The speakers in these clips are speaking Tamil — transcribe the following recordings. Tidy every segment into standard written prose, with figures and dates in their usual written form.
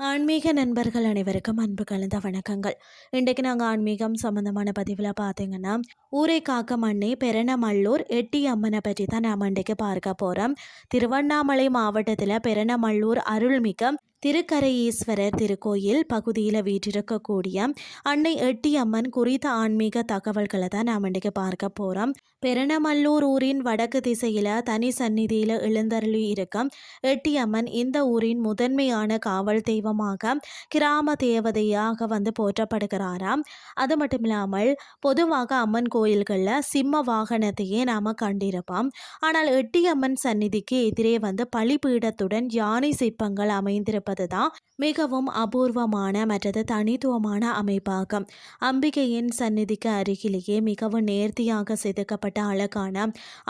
ஆன்மீக நண்பர்கள் அனைவருக்கும் அன்பு கலந்த வணக்கங்கள். இன்றைக்கு நாங்கள் ஆன்மீகம் சம்பந்தமான பதிவில் பார்த்தீங்கன்னா, ஊரை காக்க மண்ணே பெரணமல்லூர் எட்டி அம்மனை பற்றி தான் நாம் இன்றைக்கு பார்க்க போகிறோம். திருவண்ணாமலை மாவட்டத்தில் பெரணமல்லூர் அருள்மிக்க திருக்கரை ஈஸ்வரர் திருக்கோயில் பகுதியில் வீற்றிருக்கக்கூடிய அன்னை எட்டி அம்மன் குறித்த ஆன்மீக தகவல்களை தான் நாம் இன்றைக்கு பார்க்க போகிறோம். பெரணமல்லூர் ஊரின் வடக்கு திசையில் தனி சந்நிதியில் எழுந்தருளி இருக்கும் எட்டி அம்மன் இந்த ஊரின் முதன்மையான காவல் தெய்வமாக கிராம தேவதையாக போற்றப்படுகிறாராம். அது மட்டும் இல்லாமல் பொதுவாக அம்மன் கோயில்களில் சிம்ம வாகனத்தையே நாம் கண்டிருப்போம். ஆனால் எட்டி அம்மன் சந்நிதிக்கு எதிரே பலிபீடத்துடன் யானை சிற்பங்கள் அமைந்திருப்பது தான் மிகவும் அபூர்வமான மற்றது தனித்துவமான அமைப்பாகும். அம்பிகையின் சந்நிதிக்கு அருகிலேயே மிகவும் நேர்த்தியாக செதுக்கப்பட்ட அழகான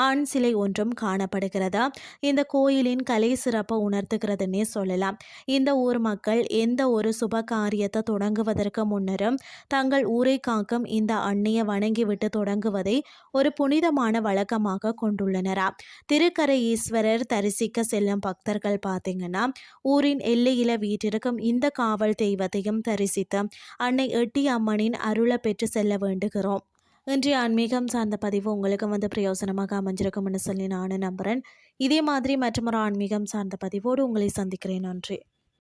ஆண் சிலை ஒன்றும் காணப்படுகிறது. இந்த கோயிலின் கலை சிறப்பை உணர்த்துகிறதுன்னே சொல்லலாம். இந்த ஊர் மக்கள் எந்த ஒரு சுப காரியத்தை தொடங்குவதற்கு முன்னரும் தங்கள் ஊரை காக்கும் இந்த அன்னையை வணங்கிவிட்டு தொடங்குவதை ஒரு புனிதமான வழக்கமாக கொண்டுள்ளனரா. திருக்கரை ஈஸ்வரர் தரிசிக்க செல்லும் பக்தர்கள் பார்த்தீங்கன்னா ஊரின் எல்லையில வீட்டிற்கும் இந்த காவல் தெய்வத்தையும் தரிசித்து அன்னை எட்டி அம்மனின் அருளை பெற்று செல்ல வேண்டுகிறோம். இன்றைய ஆன்மீகம் சார்ந்த பதிவு உங்களுக்கு பிரயோசனமாக அமைஞ்சிருக்கும்னு சொல்லி நானும் நம்புகிறேன். இதே மாதிரி மற்றொரு ஆன்மீகம் சார்ந்த பதிவோடு உங்களை சந்திக்கிறேன். நன்றி.